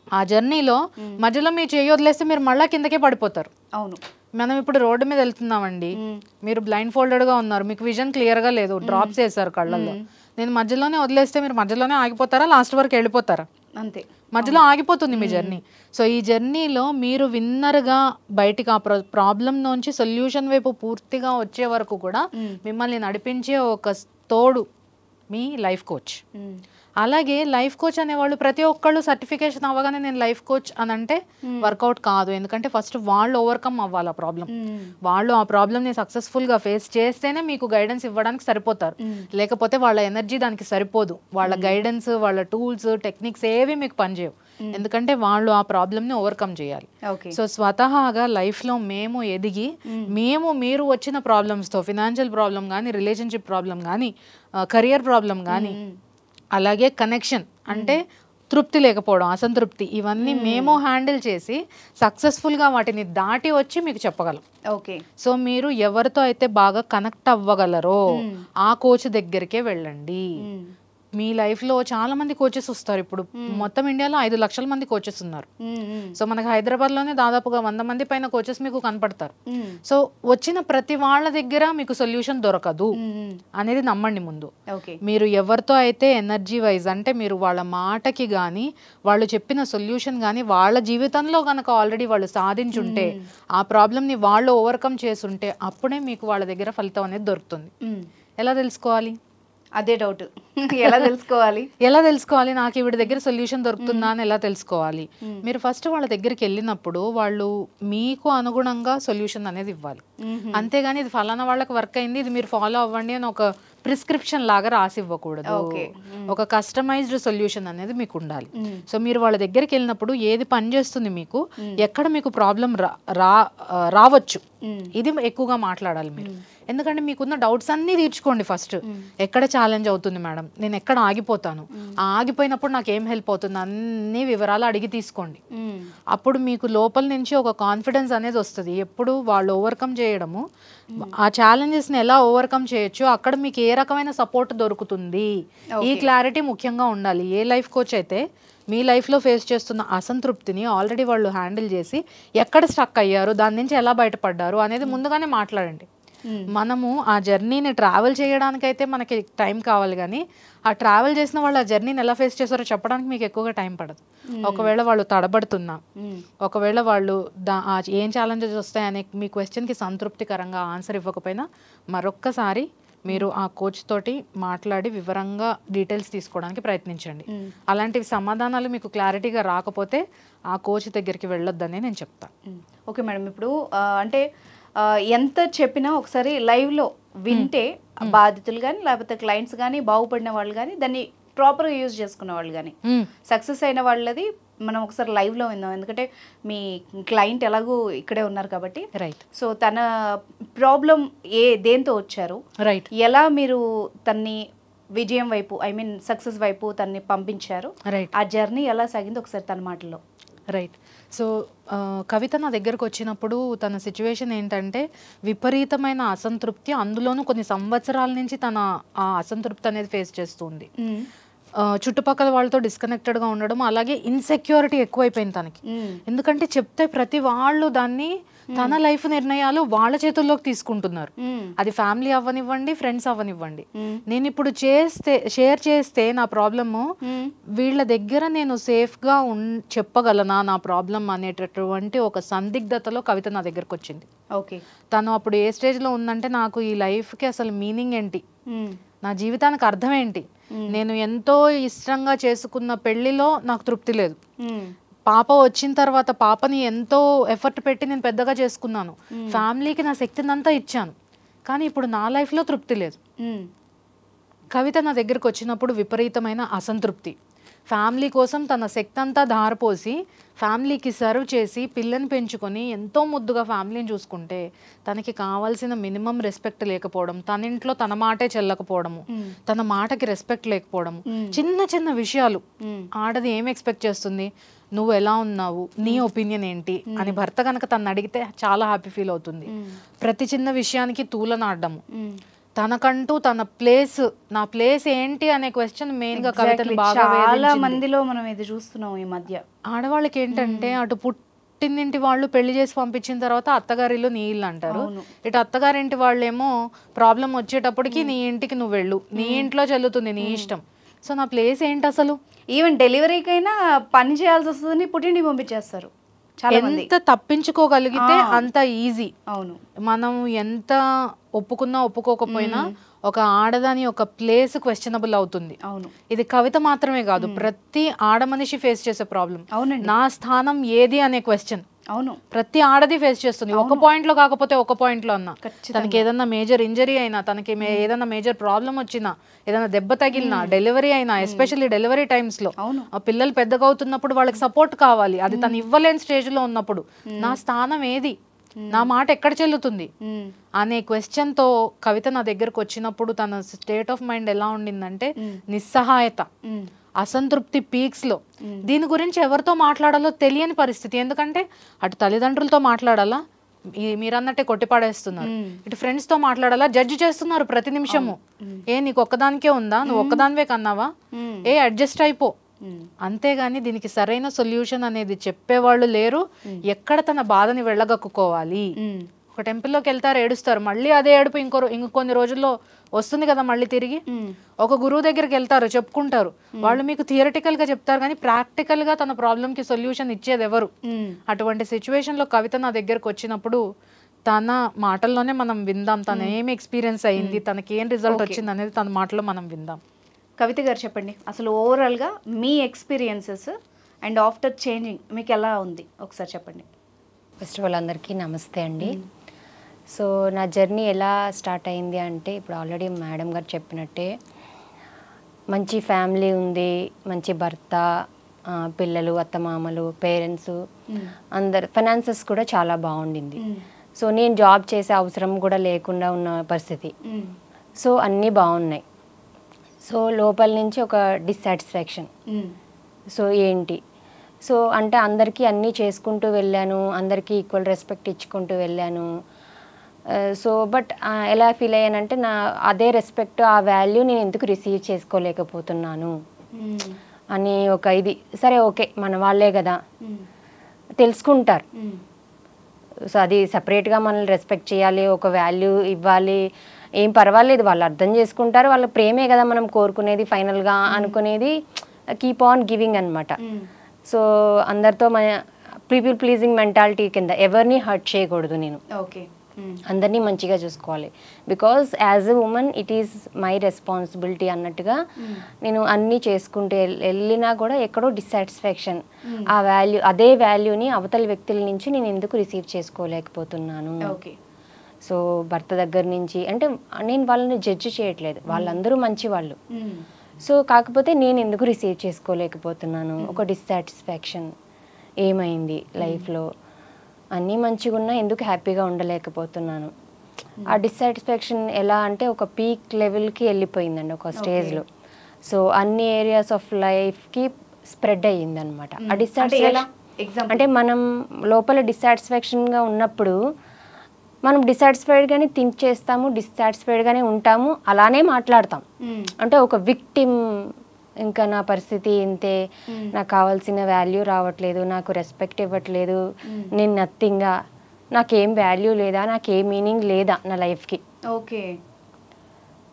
ఆ జర్నీలో మధ్యలో మీరు చేయి వదిలేస్తే మీరు మళ్ళా కిందకే పడిపోతారు. అవును. మనం ఇప్పుడు రోడ్డు మీద వెళ్తున్నామండి, మీరు బ్లైండ్ ఫోల్డెడ్గా ఉన్నారు, మీకు విజన్ క్లియర్గా లేదు, డ్రాప్స్ వేసారు కళ్ళల్లో. నేను మధ్యలోనే వదిలేస్తే మీరు మధ్యలోనే ఆగిపోతారా, లాస్ట్ వరకు వెళ్ళిపోతారా? అంతే, మధ్యలో ఆగిపోతుంది మీ జర్నీ. సో ఈ జర్నీలో మీరు విన్నర్గా బయటికి ఆ ప్రాబ్లం నుంచి సొల్యూషన్ వైపు పూర్తిగా వచ్చే వరకు కూడా మిమ్మల్ని నడిపించే ఒక తోడు మీ లైఫ్ కోచ్. అలాగే లైఫ్ కోచ్ అనేవాళ్ళు ప్రతి ఒక్కళ్ళు సర్టిఫికేషన్ అవ్వగానే నేను లైఫ్ కోచ్ అని అంటే వర్కౌట్ కాదు. ఎందుకంటే ఫస్ట్ వాళ్ళు ఓవర్కమ్ అవ్వాలి ఆ ప్రాబ్లం. వాళ్ళు ఆ ప్రాబ్లమ్ని సక్సెస్ఫుల్గా ఫేస్ చేస్తేనే మీకు గైడెన్స్ ఇవ్వడానికి సరిపోతారు. లేకపోతే వాళ్ళ ఎనర్జీ దానికి సరిపోదు. వాళ్ళ గైడెన్స్, వాళ్ళ టూల్స్, టెక్నిక్స్ ఏవి మీకు పనిచేయవు. ఎందుకంటే వాళ్ళు ఆ ప్రాబ్లమ్ని ఓవర్కమ్ చేయాలి. సో స్వతహాగా లైఫ్లో మేము ఎదిగి మీరు వచ్చిన ప్రాబ్లమ్స్తో, ఫినాన్షియల్ ప్రాబ్లం కానీ, రిలేషన్షిప్ ప్రాబ్లం కానీ, కెరియర్ ప్రాబ్లం కానీ, అలాగే కనెక్షన్ అంటే తృప్తి లేకపోవడం, అసంతృప్తి, ఇవన్నీ మేము హ్యాండిల్ చేసి సక్సెస్ఫుల్గా వాటిని దాటి వచ్చి మీకు చెప్పగలం. ఓకే. సో మీరు ఎవరితో అయితే బాగా కనెక్ట్ అవ్వగలరో ఆ కోచ్ దగ్గరికే వెళ్ళండి. మీ లైఫ్లో చాలా మంది కోచెస్ వస్తారు. ఇప్పుడు మొత్తం ఇండియాలో 5 లక్షల మంది కోచెస్ ఉన్నారు. సో మనకు హైదరాబాద్లోనే దాదాపుగా 100 మంది పైన కోచెస్ మీకు కనపడతారు. సో వచ్చిన ప్రతి వాళ్ళ దగ్గర మీకు సొల్యూషన్ దొరకదు అనేది నమ్మండి ముందు. మీరు ఎవరితో అయితే ఎనర్జీ వైజ్ అంటే మీరు వాళ్ళ మాటకి కానీ, వాళ్ళు చెప్పిన సొల్యూషన్ కానీ వాళ్ళ జీవితంలో కనుక ఆల్రెడీ వాళ్ళు సాధించుంటే, ఆ ప్రాబ్లమ్ని వాళ్ళు ఓవర్కమ్ చేసుంటే, అప్పుడే మీకు వాళ్ళ దగ్గర ఫలితం అనేది దొరుకుతుంది. ఎలా తెలుసుకోవాలి? అదే డౌట్. ఎలా తెలుసుకోవాలి నాకు ఈవిడ దగ్గర సొల్యూషన్ దొరుకుతుందా అని ఎలా తెలుసుకోవాలి? మీరు ఫస్ట్ వాళ్ళ దగ్గరికి వెళ్ళినప్పుడు వాళ్ళు మీకు అనుగుణంగా సొల్యూషన్ అనేది ఇవ్వాలి. అంతేగాని ఇది ఫలానా వాళ్ళకి వర్క్ అయింది, ఇది మీరు ఫాలో అవ్వండి అని ఒక ప్రిస్క్రిప్షన్ లాగా రాసి ఇవ్వకూడదు. ఒక కస్టమైజ్డ్ సొల్యూషన్ అనేది మీకు ఉండాలి. సో మీరు వాళ్ళ దగ్గరికి వెళ్ళినప్పుడు ఏది పనిచేస్తుంది, మీకు ఎక్కడ మీకు ప్రాబ్లం రావచ్చు, ఇది ఎక్కువగా మాట్లాడాలి మీరు. ఎందుకంటే మీకున్న డౌట్స్ అన్నీ తీర్చుకోండి ఫస్ట్. ఎక్కడ ఛాలెంజ్ అవుతుంది మేడం, నేను ఎక్కడ ఆగిపోతాను, ఆగిపోయినప్పుడు నాకు ఏం హెల్ప్ అవుతుంది, అన్ని వివరాలు అడిగి తీసుకోండి. అప్పుడు మీకు లోపల నుంచి ఒక కాన్ఫిడెన్స్ అనేది వస్తుంది. ఎప్పుడు వాళ్ళు ఓవర్కమ్ చేయడము, ఆ ఛాలెంజెస్ని ఎలా ఓవర్కమ్ చేయొచ్చు, అక్కడ మీకు ఏ రకమైన సపోర్ట్ దొరుకుతుంది, ఈ క్లారిటీ ముఖ్యంగా ఉండాలి. ఏ లైఫ్ కోచ్ అయితే మీ లైఫ్లో ఫేస్ చేస్తున్న అసంతృప్తిని ఆల్రెడీ వాళ్ళు హ్యాండిల్ చేసి ఎక్కడ స్టక్ అయ్యారు, దాని నుంచి ఎలా బయటపడ్డారు అనేది ముందుగానే మాట్లాడండి. మనము ఆ జర్నీని ట్రావెల్ చేయడానికైతే మనకి టైం కావాలి, కానీ ఆ ట్రావెల్ చేసిన వాళ్ళు ఆ జర్నీని ఎలా ఫేస్ చేస్తారో చెప్పడానికి మీకు ఎక్కువగా టైం పడదు. ఒకవేళ వాళ్ళు తడబడుతున్నా, ఒకవేళ వాళ్ళు ఏం ఛాలెంజెస్ వస్తాయనే మీ క్వశ్చన్కి సంతృప్తికరంగా ఆన్సర్ ఇవ్వకపోయినా మరొక్కసారి మీరు ఆ కోచ్ తోటి మాట్లాడి వివరంగా డీటెయిల్స్ తీసుకోవడానికి ప్రయత్నించండి. అలాంటివి సమాధానాలు మీకు క్లారిటీగా రాకపోతే ఆ కోచ్ దగ్గరికి వెళ్ళొద్దని నేను చెప్తాను. ఓకే మేడం, ఇప్పుడు అంటే ఎంత చెప్పినా ఒకసారి లైవ్లో వింటే బాధితులు కానీ, లేకపోతే క్లయింట్స్ కానీ, బాగుపడిన వాళ్ళు కానీ, దాన్ని ప్రాపర్గా యూజ్ చేసుకున్న వాళ్ళు కానీ, సక్సెస్ అయిన వాళ్ళది మనం ఒకసారి లైవ్లో విందాం. ఎందుకంటే మీ క్లయింట్ ఎలాగూ ఇక్కడే ఉన్నారు కాబట్టి. రైట్. సో తన ప్రాబ్లం దేంతో వచ్చారు, రైట్, ఎలా మీరు తన్ని విజయం వైపు, ఐ మీన్ సక్సెస్ వైపు తన్ని పంపించారు, రైట్, ఆ జర్నీ ఎలా సాగింది ఒకసారి తన మాటల్లో. రైట్. సో కవిత నా దగ్గరకు వచ్చినప్పుడు తన సిచ్యువేషన్ ఏంటంటే విపరీతమైన అసంతృప్తి, అందులోనూ కొన్ని సంవత్సరాల నుంచి తన ఆ అసంతృప్తి అనేది ఫేస్ చేస్తుంది. చుట్టుపక్కల వాళ్ళతో డిస్కనెక్టెడ్గా ఉండడం, అలాగే ఇన్సెక్యూరిటీ ఎక్కువైపోయింది తనకి. ఎందుకంటే చెప్తే ప్రతి వాళ్ళు దాన్ని తన లైఫ్ నిర్ణయాలు వాళ్ళ చేతుల్లోకి తీసుకుంటున్నారు. అది ఫ్యామిలీ అవ్వనివ్వండి, ఫ్రెండ్స్ అవ్వనివ్వండి. నేను ఇప్పుడు షేర్ చేస్తే నా ప్రాబ్లము వీళ్ళ దగ్గర నేను సేఫ్గా చెప్పగలనా నా ప్రాబ్లం అనేటటువంటి ఒక సందిగ్ధతలో కవిత నా దగ్గరకు వచ్చింది. ఓకే, తను అప్పుడు ఏ స్టేజ్లో ఉందంటే, నాకు ఈ లైఫ్కి అసలు మీనింగ్ ఏంటి, నా జీవితానికి అర్థం ఏంటి, నేను ఎంతో ఇష్టంగా చేసుకున్న పెళ్లిలో నాకు తృప్తి లేదు, పాప వచ్చిన తర్వాత పాపని ఎంతో ఎఫర్ట్ పెట్టి నేను పెద్దగా చేసుకున్నాను, ఫ్యామిలీకి నా శక్తినంతా ఇచ్చాను, కానీ ఇప్పుడు నా లైఫ్లో తృప్తి లేదు. కవిత నా దగ్గరకు వచ్చినప్పుడు విపరీతమైన అసంతృప్తి. ఫ్యామిలీ కోసం తన శక్తి అంతా ధారపోసి ఫ్యామిలీకి సర్వ్ చేసి పిల్లని పెంచుకొని ఎంతో ముద్దుగా ఫ్యామిలీని చూసుకుంటే తనకి కావాల్సిన మినిమం రెస్పెక్ట్ లేకపోవడం, తన ఇంట్లో తన మాటే చెల్లకపోవడము, తన మాటకి రెస్పెక్ట్ లేకపోవడము, చిన్న చిన్న విషయాలు. ఆడది ఏం ఎక్స్పెక్ట్ చేస్తుంది, నువ్వు ఎలా ఉన్నావు, నీ ఒపీనియన్ ఏంటి అని భర్త కనుక తను అడిగితే చాలా హ్యాపీ ఫీల్ అవుతుంది. ప్రతి చిన్న విషయానికి తూలనాడము, తనకంటూ తన ప్లేస్, నా ప్లేస్ ఏంటి అనే క్వశ్చన్ మెయిన్ గా కవితను బాగా చాలా మందిలో మనం ఇది చూస్తున్నాం ఈ మధ్య. ఆడవాళ్ళకి ఏంటంటే, అటు పుట్టినింటి వాళ్ళు పెళ్లి చేసి పంపించిన తర్వాత అత్తగారిలో నీ ఇల్లు అంటారు, ఇటు అత్తగారింటి వాళ్ళేమో ప్రాబ్లం వచ్చేటప్పటికి నీ ఇంటికి నువ్వు వెళ్ళు, నీ ఇంట్లో చెల్లుతుంది, నీ ఇష్టం. సో నా ప్లేస్ ఏంటి అసలు? ఈవెన్ డెలివరీకైనా పని చేయాల్సి వస్తుందని పుట్టింటికి పంపించేస్తారు. ఎంత తప్పించుకోగలిగితే అంత ఈజీ. అవును, మనం ఎంత ఒప్పుకున్నా ఒప్పుకోకపోయినా ఒక ఆడదాని ఒక ప్లేస్ క్వశ్చనబుల్ అవుతుంది. అవును, ఇది కవిత మాత్రమే కాదు, ప్రతి ఆడ మనిషి ఫేస్ చేసే ప్రాబ్లం. అవునండి, నా స్థానం ఏది అనే క్వశ్చన్ అవును ప్రతి ఆడది ఫేస్ చేస్తుంది. ఒక పాయింట్ లో కాకపోతే ఒక పాయింట్ లో అన్నా, తనకి ఏదన్నా మేజర్ ఇంజరీ అయినా, తనకి ఏదన్నా మేజర్ ప్రాబ్లం వచ్చినా, ఏదైనా దెబ్బ తగిలినా, డెలివరీ అయినా, ఎస్పెషల్లీ డెలివరీ టైమ్స్ లో ఆ పిల్లలు పెద్దగా అవుతున్నప్పుడు వాళ్ళకి సపోర్ట్ కావాలి, అది తను ఇవ్వలేని స్టేజ్ లో ఉన్నప్పుడు నా స్థానం ఏది, నా మాట ఎక్కడ చెల్లుతుంది అనే క్వశ్చన్ తో కవిత నా దగ్గరకు వచ్చినప్పుడు తన స్టేట్ ఆఫ్ మైండ్ ఎలా ఉండిందంటే, నిస్సహాయత, అసంతృప్తి పీక్స్ లో. దీని గురించి ఎవరితో మాట్లాడాలో తెలియని పరిస్థితి. ఎందుకంటే అటు తల్లిదండ్రులతో మాట్లాడాలా, మీరన్నట్టే కొట్టిపాడేస్తున్నారు, ఇటు ఫ్రెండ్స్ తో మాట్లాడాలా, జడ్జి చేస్తున్నారు ప్రతి నిమిషము. నీకు ఒక్కదానికే ఉందా, నువ్వు ఒక్కదానివే కన్నావా, అడ్జస్ట్ అయిపో. అంతేగాని దీనికి సరైన సొల్యూషన్ అనేది చెప్పేవాళ్ళు లేరు. ఎక్కడ తన బాధని వెళ్ళగక్కుకోవాలి. ఒక టెంపుల్లోకి వెళ్తారు, ఏడుస్తారు, మళ్ళీ అదే ఏడుపు ఇంకొన్ని రోజుల్లో వస్తుంది కదా మళ్ళీ తిరిగి. ఒక గురువు దగ్గరికి వెళ్తారు, చెప్పుకుంటారు, వాళ్ళు మీకు థియరిటికల్ గా చెప్తారు కానీ ప్రాక్టికల్ గా తన ప్రాబ్లం కి సొల్యూషన్ ఇచ్చేది ఎవరు? అటువంటి సిచ్యువేషన్ లో కవిత నా దగ్గరకు వచ్చినప్పుడు తన మాటల్లోనే మనం విందాం, తన ఏమి ఎక్స్పీరియన్స్ అయింది, తనకి ఏం రిజల్ట్ వచ్చింది అనేది తన మాటలో మనం విందాం. కవిత గారు చెప్పండి, అసలు ఓవరాల్గా మీ ఎక్స్పీరియన్సెస్ అండ్ ఆఫ్టర్ చేంజింగ్ మీకు ఎలా ఉంది ఒకసారి చెప్పండి. ఫస్ట్ ఆఫ్ ఆల్ అందరికీ నమస్తే అండి. సో నా జర్నీ ఎలా స్టార్ట్ అయింది అంటే, ఇప్పుడు ఆల్రెడీ మేడం గారు చెప్పినట్టే మంచి ఫ్యామిలీ ఉంది, మంచి భర్త, పిల్లలు, అత్తమామలు, పేరెంట్స్, అందరు ఫైనాన్సెస్ కూడా చాలా బాగుండింది. సో నేను జాబ్ చేసే అవసరం కూడా లేకుండా ఉన్న పరిస్థితి. సో అన్నీ బాగున్నాయి. సో లోపల నుంచి ఒక డిస్సాటిస్ఫాక్షన్. సో ఏంటి, సో అంటే అందరికీ అన్నీ చేసుకుంటూ వెళ్ళాను, అందరికీ ఈక్వల్ రెస్పెక్ట్ ఇచ్చుకుంటూ వెళ్ళాను. సో బట్ ఎలా ఫీల్ అయ్యానంటే, నా అదే రెస్పెక్ట్, ఆ వాల్యూ నేను ఎందుకు రిసీవ్ చేసుకోలేకపోతున్నాను అని ఒక ఇది. సరే ఓకే, మన వాళ్ళే కదా తెలుసుకుంటారు. సో అది సపరేట్గా మనల్ని రెస్పెక్ట్ చేయాలి, ఒక వాల్యూ ఇవ్వాలి, ఏం పర్వాలేదు, వాళ్ళు అర్థం చేసుకుంటారు, వాళ్ళ ప్రేమే కదా మనం కోరుకునేది ఫైనల్గా అనుకునేది. కీప్ ఆన్ గివింగ్ అనమాట. సో అందరితో మన పీపుల్ ప్లీజింగ్ మెంటాలిటీ కింద ఎవరిని హర్ట్ చేయకూడదు, నేను అందరినీ మంచిగా చూసుకోవాలి. Because as a women it is my responsibility అన్నట్టుగా నేను అన్నీ చేసుకుంటూ వెళ్ళినా కూడా ఎక్కడో డిస్సాటిస్ఫాక్షన్, ఆ వాల్యూ, అదే వాల్యూని అవతల వ్యక్తుల నుంచి నేను ఎందుకు రిసీవ్ చేసుకోలేకపోతున్నాను. సో భర్త దగ్గర నుంచి అంటే నేను వాళ్ళని జడ్జ్ చేయట్లేదు, వాళ్ళందరూ మంచి వాళ్ళు. సో కాకపోతే నేను ఎందుకు రిసీవ్ చేసుకోలేకపోతున్నాను, ఒక డిస్సాటిస్ఫాక్షన్. ఏమైంది లైఫ్లో, అన్నీ మంచిగా ఉన్నా ఎందుకు హ్యాపీగా ఉండలేకపోతున్నాను. ఆ డిస్సాటిస్ఫాక్షన్ ఎలా అంటే ఒక పీక్ లెవెల్కి వెళ్ళిపోయిందండి ఒక స్టేజ్లో. సో అన్ని ఏరియాస్ ఆఫ్ లైఫ్కి స్ప్రెడ్ అయ్యిందనమాట ఆ డిస్సాటిస్ఫాక్షన్. అంటే మనం లోపల డిస్సాటిస్ఫాక్షన్గా ఉన్నప్పుడు మనం డిస్సాటిస్ఫైడ్గానే థింక్ చేస్తాము, డిస్సాటిస్ఫైడ్గానే ఉంటాము, అలానే మాట్లాడతాం. అంటే ఒక విక్టిమ్ ఇంకా నా పరిస్థితి ఇంతే, నాకు కావాల్సిన వాల్యూ రావట్లేదు, నాకు రెస్పెక్ట్ ఇవ్వట్లేదు, నేను నథింగా, నాకేం వాల్యూ లేదా, నాకేం మీనింగ్ లేదా నా లైఫ్కి. ఓకే.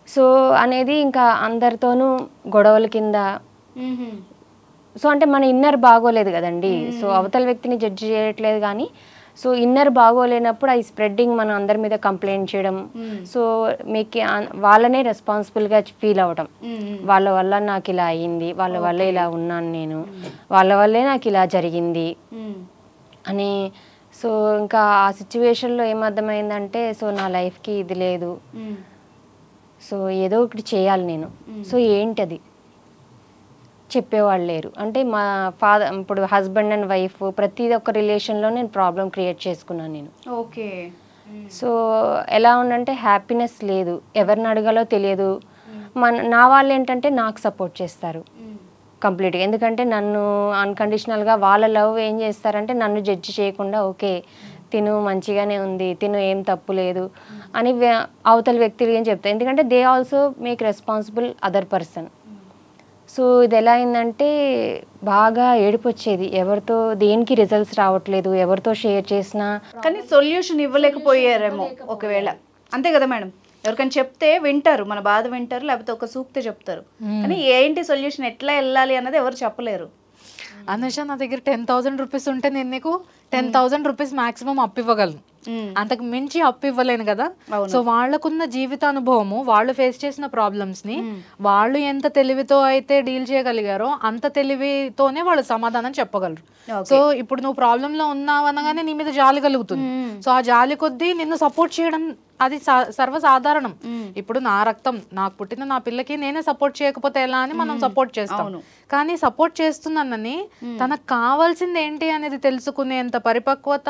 సో అనేది ఇంకా అందరితోనూ గొడవల కింద. సో అంటే మన ఇన్నర్ బాగోలేదు కదండి. సో అవతల వ్యక్తిని జడ్జి చేయట్లేదు కానీ సో ఇన్నర్ బాగోలేనప్పుడు ఈ స్ప్రెడ్డింగ్ మనం అందరి మీద కంప్లైంట్ చేయడం, సో మీకు వాళ్ళనే రెస్పాన్సిబుల్గా ఫీల్ అవ్వడం, వాళ్ళ వల్ల నాకు ఇలా అయ్యింది, వాళ్ళ వల్ల ఇలా ఉన్నాను నేను, వాళ్ళ వల్లే నాకు ఇలా జరిగింది అని. సో ఇంకా ఆ సిచ్యువేషన్లో ఏమర్థమైందంటే సో నా లైఫ్కి ఇది లేదు, సో ఏదో ఒకటి చేయాలి నేను. సో ఏంటది చెప్పేవాళ్ళు లేరు. అంటే మా ఫాదర్ ఇప్పుడు హస్బెండ్ అండ్ వైఫ్ ప్రతి ఒక్క రిలేషన్లో నేను ప్రాబ్లం క్రియేట్ చేసుకున్నాను నేను. ఓకే. సో ఎలా ఉందంటే హ్యాపీనెస్ లేదు, ఎవరిని అడగాలో తెలియదు. నా వాళ్ళు ఏంటంటే నాకు సపోర్ట్ చేస్తారు కంప్లీట్గా, ఎందుకంటే నన్ను అన్కండిషనల్గా వాళ్ళ లవ్ ఏం చేస్తారంటే నన్ను జడ్జి చేయకుండా ఓకే తిను మంచిగానే ఉంది, తిను ఏం తప్పు లేదు అని అవతల వ్యక్తులు ఏం చెప్తారు, ఎందుకంటే they also make responsible other person. So ఇది ఎలా అయిందంటే బాగా ఏడుపు వచ్చేది, ఎవరితో దేనికి రిజల్ట్స్ రావట్లేదు, ఎవరితో షేర్ చేసినా కానీ సొల్యూషన్ ఇవ్వలేకపోయారేమో ఒకవేళ, అంతే కదా మేడం? ఎవరికైనా చెప్తే వింటారు, మన బాధ వింటారు, లేకపోతే ఒక సూక్తి చెప్తారు, కానీ ఏంటి సొల్యూషన్ ఎట్లా వెళ్ళాలి అన్నది ఎవరు చెప్పలేరు. అనుష నా దగ్గర 10,000 రూపీస్ ఉంటే నేను నీకు 10,000 రూపీస్ మాక్సిమం అప్పు ఇవ్వగలను, అంతకు మించి అప్పు ఇవ్వలేను కదా. సో వాళ్ళకున్న జీవితానుభవము, వాళ్ళు ఫేస్ చేసిన ప్రాబ్లమ్స్ ని వాళ్ళు ఎంత తెలివితో అయితే డీల్ చేయగలిగారో అంత తెలివితోనే వాళ్ళు సమాధానం చెప్పగలరు. సో ఇప్పుడు నువ్వు ప్రాబ్లం లో ఉన్నావు అనగానే నీ మీద జాలి కలుగుతుంది. సో ఆ జాలి కొద్దీ నిన్ను సపోర్ట్ చేయడం అది సర్వసాధారణం. ఇప్పుడు నా రక్తం, నాకు పుట్టిన నా పిల్లకి నేనే సపోర్ట్ చేయకపోతే ఎలా అని మనం సపోర్ట్ చేస్తాం. కానీ సపోర్ట్ చేస్తున్నానని తనకు కావాల్సింది ఏంటి అనేది తెలుసుకునేంత పరిపక్వత,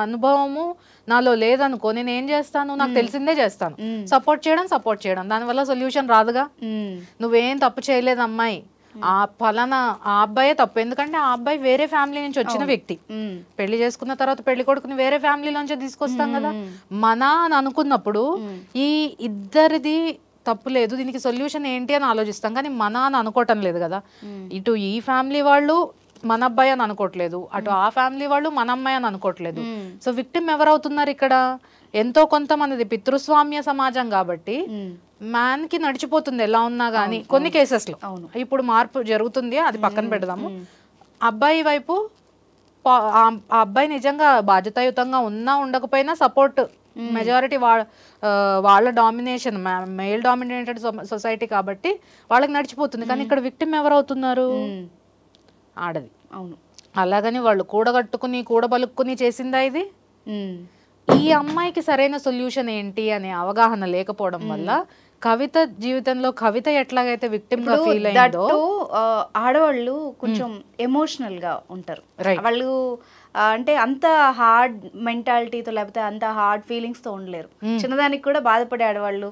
అనుభవము నాలో లేదనుకో నేను ఏం చేస్తాను, నాకు తెలిసిందే చేస్తాను. సపోర్ట్ చేయడం దానివల్ల సొల్యూషన్ రాదుగా. నువ్వేం తప్పు చేయలేదు అమ్మాయి, ఆ ఫలానా ఆ అబ్బాయే తప్పు, ఎందుకంటే ఆ అబ్బాయి వేరే ఫ్యామిలీ నుంచి వచ్చిన వ్యక్తి, పెళ్లి చేసుకున్న తర్వాత పెళ్లి కొడుకుని వేరే ఫ్యామిలీ నుంచి తీసుకొస్తాం కదా. మన అని అనుకున్నప్పుడు ఈ ఇద్దరిది తప్పు లేదు, దీనికి సొల్యూషన్ ఏంటి అని ఆలోచిస్తాం, కానీ మన అని అనుకోవటం లేదు కదా. ఇటు ఈ ఫ్యామిలీ వాళ్ళు మన అబ్బాయి అని అనుకోవట్లేదు, అటు ఆ ఫ్యామిలీ వాళ్ళు మన అమ్మాయి అని అనుకోవట్లేదు. సో విక్టిమ్ ఎవరవుతున్నారు ఇక్కడ? ఎంతో కొంత మనది పితృస్వామ్య సమాజం కాబట్టి మ్యాన్ కి నడిచిపోతుంది ఎలా ఉన్నా గానీ కొన్ని కేసెస్ లో. ఇప్పుడు మార్పు జరుగుతుంది, అది పక్కన పెడదాము. అబ్బాయి వైపు ఆ అబ్బాయి నిజంగా బాధ్యతాయుతంగా ఉన్నా ఉండకపోయినా సపోర్ట్ మెజారిటీ వాళ్ళ డామినేషన్, మేల్ డామినేటెడ్ సొసైటీ కాబట్టి వాళ్ళకి నడిచిపోతుంది. కానీ ఇక్కడ విక్టిమ్ ఎవరవుతున్నారు? ఆడది. అవును. అలాగని వాళ్ళు కూడగట్టుకుని కూడబలుక్కుని చేసిందా ఇది? ఈ అమ్మాయికి సరైన సొల్యూషన్ ఏంటి అనే అవగాహన లేకపోవడం వల్ల కవిత జీవితంలో కవిత ఎట్లాగైతే విక్టిమ్ గా ఫీల్ అయ్యిందో, ఆడవాళ్ళు కొంచెం ఎమోషనల్ గా ఉంటారు. వాళ్ళు అంటే అంత హార్డ్ మెంటాలిటీతో లేకపోతే అంత హార్డ్ ఫీలింగ్స్ తో ఉండలేరు. చిన్నదానికి కూడా బాధపడే ఆడవాళ్ళు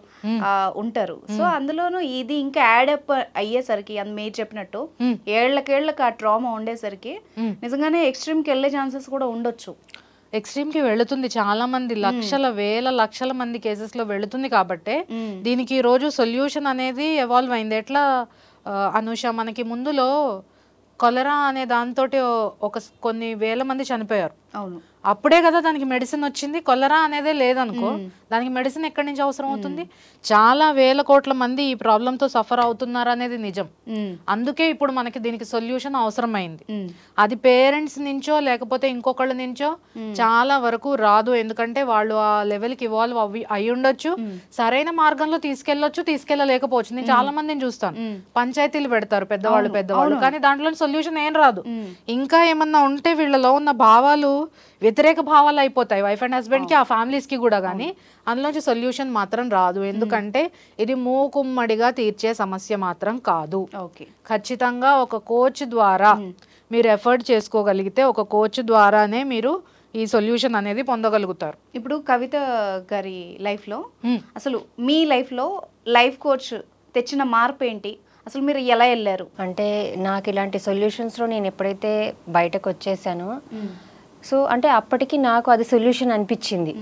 ఉంటారు. సో అందులోనూ ఇది ఇంకా యాడప్ అయ్యేసరికి మీరు చెప్పినట్టు ఏళ్లకేళ్లకు ఆ ట్రామా ఉండేసరికి నిజంగానే ఎక్స్ట్రీమ్ కి వెళ్ళే ఛాన్సెస్ కూడా ఉండొచ్చు. ఎక్స్ట్రీమ్ కి వెళుతుంది, చాలా మంది లక్షల మంది కేసెస్ లో వెళుతుంది. కాబట్టి దీనికి ఈ రోజు సొల్యూషన్ అనేది ఎవాల్వ్ అయింది. ఎట్లా అనుష, మనకి ముందులో కొలెరా అనే దాంతో కొన్ని వేల మంది చనిపోయారు. అవును. అప్పుడే కదా దానికి మెడిసిన్ వచ్చింది. కొలెరా అనేదే లేదనుకో, దానికి మెడిసిన్ ఎక్కడి నుంచి అవసరం అవుతుంది? చాలా వేల కోట్ల మంది ఈ ప్రాబ్లంతో సఫర్ అవుతున్నారు అనేది నిజం. అందుకే ఇప్పుడు మనకి దీనికి సొల్యూషన్ అవసరం అయింది. అది పేరెంట్స్ నుంచో లేకపోతే ఇంకొకళ్ళ నుంచో చాలా వరకు రాదు, ఎందుకంటే వాళ్ళు ఆ లెవెల్కి ఇవాల్వ్ అయి ఉండొచ్చు, సరైన మార్గంలో తీసుకెళ్ళలేకపోవచ్చు. నేను చాలా మందిని చూస్తాను, పంచాయతీలు పెడతారు పెద్దవాళ్ళు, కానీ దాంట్లో సొల్యూషన్ ఏం రాదు. ఇంకా ఏమన్నా ఉంటే వీళ్ళలో ఉన్న భావాలు వ్యతిరేక భావాలు అయిపోతాయి, వైఫ్ అండ్ హస్బెండ్ కి, ఆ ఫ్యామిలీస్ కి కూడా. కానీ అందులోంచి సొల్యూషన్ మాత్రం రాదు, ఎందుకంటే ఇది మూకుమ్మడిగా తీర్చే సమస్య మాత్రం కాదు. ఖచ్చితంగా ఒక కోచ్ ద్వారా మీరు ఎఫర్ట్ చేసుకోగలిగితే, ఒక కోచ్ ద్వారానే మీరు ఈ సొల్యూషన్ అనేది పొందగలుగుతారు. ఇప్పుడు కవిత గారి లైఫ్ లో, అసలు మీ లైఫ్ లో లైఫ్ కోచ్ తెచ్చిన మార్పు ఏంటి? అసలు మీరు ఎలా వెళ్ళారు? అంటే నాకు ఇలాంటి సొల్యూషన్స్లో నేను ఎప్పుడైతే బయటకు వచ్చేసానో, సో అంటే అప్పటికి నాకు అది సొల్యూషన్ అనిపించింది.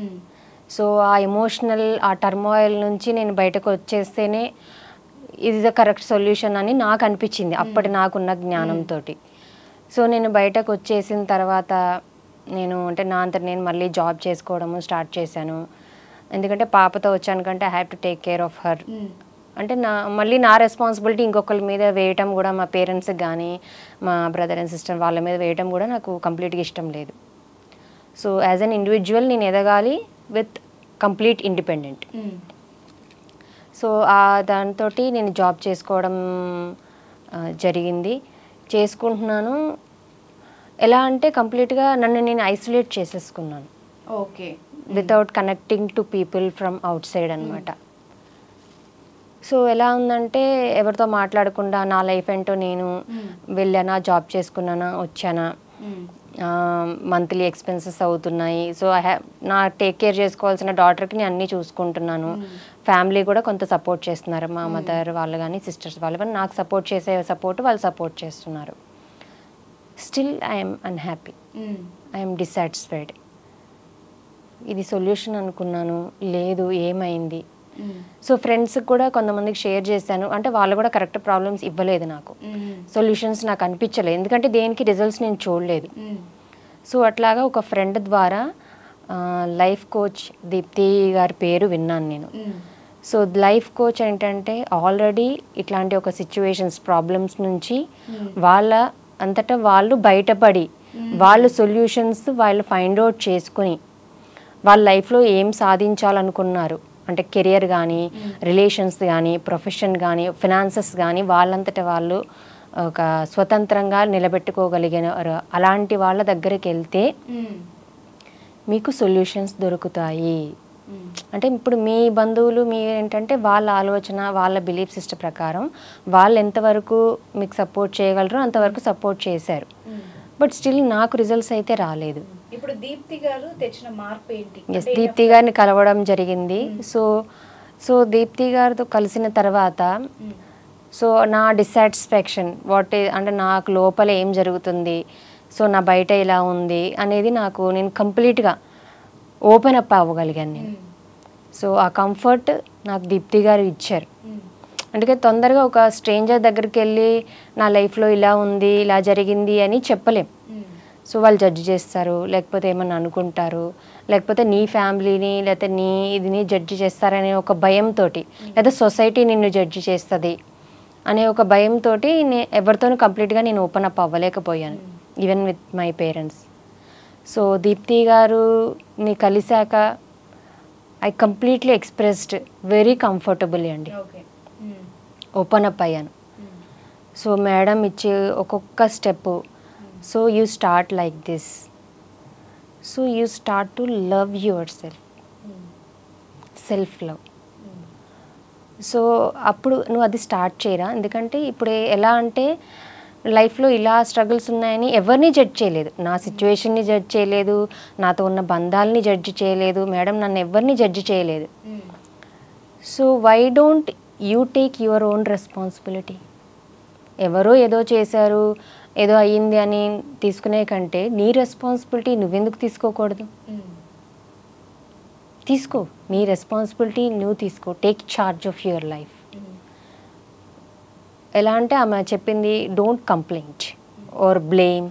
సో ఆ ఎమోషనల్, ఆ టర్మాయిల్ నుంచి నేను బయటకు వచ్చేస్తేనే ఇది ద కరెక్ట్ సొల్యూషన్ అని నాకు అనిపించింది అప్పటి నాకున్న జ్ఞానంతో. సో నేను బయటకు వచ్చేసిన తర్వాత నేను అంటే నా అంతా నేను మళ్ళీ జాబ్ చేసుకోవడము స్టార్ట్ చేశాను. ఎందుకంటే పాపతో వచ్చాను కంటే I have to take care of her. అంటే మళ్ళీ నా రెస్పాన్సిబిలిటీ ఇంకొకరి మీద వేయటం కూడా, మా పేరెంట్స్కి కానీ మా బ్రదర్ అండ్ సిస్టర్ వాళ్ళ మీద వేయటం కూడా నాకు కంప్లీట్గా ఇష్టం లేదు. సో యాజ్ అన్ ఇండివిజువల్ నేను ఎదగాలి విత్ కంప్లీట్ ఇండిపెండెంట్. సో దాంతో నేను జాబ్ చేసుకోవడం జరిగింది, చేసుకుంటున్నాను. ఎలా అంటే కంప్లీట్గా నన్ను నేను ఐసోలేట్ చేసేసుకున్నాను. Okay. Without connecting to people from out side అనమాట. సో ఎలా ఉందంటే ఎవరితో మాట్లాడకుండా నా లైఫ్ ఏంటో నేను వెళ్ళానా, జాబ్ చేసుకున్నానా, వచ్చానా, మంత్లీ ఎక్స్పెన్సెస్ అవుతున్నాయి. సో నా టేక్ కేర్ చేసుకోవాల్సిన డాటర్కి నేను అన్నీ చూసుకుంటున్నాను. ఫ్యామిలీ కూడా కొంత సపోర్ట్ చేస్తున్నారు, మా మదర్ వాళ్ళు కానీ సిస్టర్స్ వాళ్ళు కానీ నాకు సపోర్ట్ చేసే వాళ్ళు సపోర్ట్ చేస్తున్నారు. Still I'm unhappy, I'm dissatisfied. ఇది సొల్యూషన్ అనుకున్నాను, లేదు ఏమైంది. సో ఫ్రెండ్స్కి కూడా కొంతమందికి షేర్ చేశాను, అంటే వాళ్ళు కూడా కరెక్ట్ ప్రాబ్లమ్స్ ఇవ్వలేదు, నాకు సొల్యూషన్స్ నాకు అనిపించలేదు, ఎందుకంటే దేనికి రిజల్ట్స్ నేను చూడలేదు. సో అట్లాగా ఒక ఫ్రెండ్ ద్వారా లైఫ్ కోచ్ దీప్తి గారి పేరు విన్నాను నేను. సో లైఫ్ కోచ్ ఏంటంటే ఆల్రెడీ ఇట్లాంటి ఒక సిచ్యువేషన్స్ ప్రాబ్లమ్స్ నుంచి వాళ్ళ అంతటా వాళ్ళు బయటపడి వాళ్ళు సొల్యూషన్స్ వాళ్ళు ఫైండ్ అవుట్ చేసుకుని వాళ్ళ లైఫ్లో ఏం సాధించాలనుకున్నారు అంటే కెరియర్ కానీ, రిలేషన్స్ కానీ, ప్రొఫెషన్ కానీ, ఫినాన్సెస్ కానీ వాళ్ళంతటా వాళ్ళు ఒక స్వతంత్రంగా నిలబెట్టుకోగలిగినారు. అలాంటి వాళ్ళ దగ్గరికి వెళ్తే మీకు సొల్యూషన్స్ దొరుకుతాయి. అంటే ఇప్పుడు మీ బంధువులు ఏంటంటే వాళ్ళ ఆలోచన, వాళ్ళ బిలీఫ్ సిస్టమ్ ప్రకారం వాళ్ళు ఎంతవరకు మీకు సపోర్ట్ చేయగలరో అంతవరకు సపోర్ట్ చేశారు. బట్ స్టిల్ నాకు రిజల్ట్స్ అయితే రాలేదు. ఇప్పుడు దీప్తి గారు తెచ్చిన మార్పు ఏంటి? ఎస్, దీప్తి గారిని కలవడం జరిగింది. సో దీప్తి గారితో కలిసిన తర్వాత సో నా డిసాటిస్ఫాక్షన్ అంటే నాకు లోపల ఏం జరుగుతుంది, సో నా బయట ఇలా ఉంది అనేది నేను కంప్లీట్గా ఓపెన్ అప్ అవ్వగలిగాను నేను. సో ఆ కంఫర్ట్ నాకు దీప్తి గారు ఇచ్చారు. అందుకే తొందరగా ఒక స్ట్రేంజర్ దగ్గరికి వెళ్ళి నా లైఫ్లో ఇలా ఉంది, ఇలా జరిగింది అని చెప్పలేం. సో వాళ్ళు జడ్జి చేస్తారు, లేకపోతే ఏమన్నా అనుకుంటారు, లేకపోతే నీ ఫ్యామిలీని లేకపోతే నీ ఇదిని జడ్జి చేస్తారనే ఒక భయంతో, లేదా సొసైటీ నిన్ను జడ్జి చేస్తుంది అనే ఒక భయంతో ఎవరితోనూ కంప్లీట్గా నేను ఓపెన్ అప్ అవ్వలేకపోయాను, even with my parents. So Deepti గారుని కలిశాక I completely expressed very comfortably అండి, ఓపెన్ అప్ అయ్యాను. సో మేడం ఇచ్చే ఒక్కొక్క step, so you start like this, so you start to love yourself love. So అప్పుడు నువ్వు అది స్టార్ట్ చేయరా, ఎందుకంటే ఇప్పుడు ఎలా అంటే లైఫ్లో ఇలా స్ట్రగుల్స్ ఉన్నాయని ఎవరిని జడ్జ్ చేయలేదు, నా సిచ్యువేషన్ని జడ్జ్ చేయలేదు, నాతో ఉన్న బంధాలని జడ్జ్ చేయలేదు, మేడం నన్ను ఎవరిని జడ్జ్ చేయలేదు. So why don't you take your own responsibility? ఎవరో ఏదో చేశారు, ఏదో అయ్యింది అని తీసుకునే కంటే నీ రెస్పాన్సిబిలిటీ నువ్వెందుకు తీసుకోకూడదు? తీసుకో, నీ రెస్పాన్సిబిలిటీ నువ్వు తీసుకో, take charge of your life. ఎలా అంటే ఆమె చెప్పింది, don't complaint or blame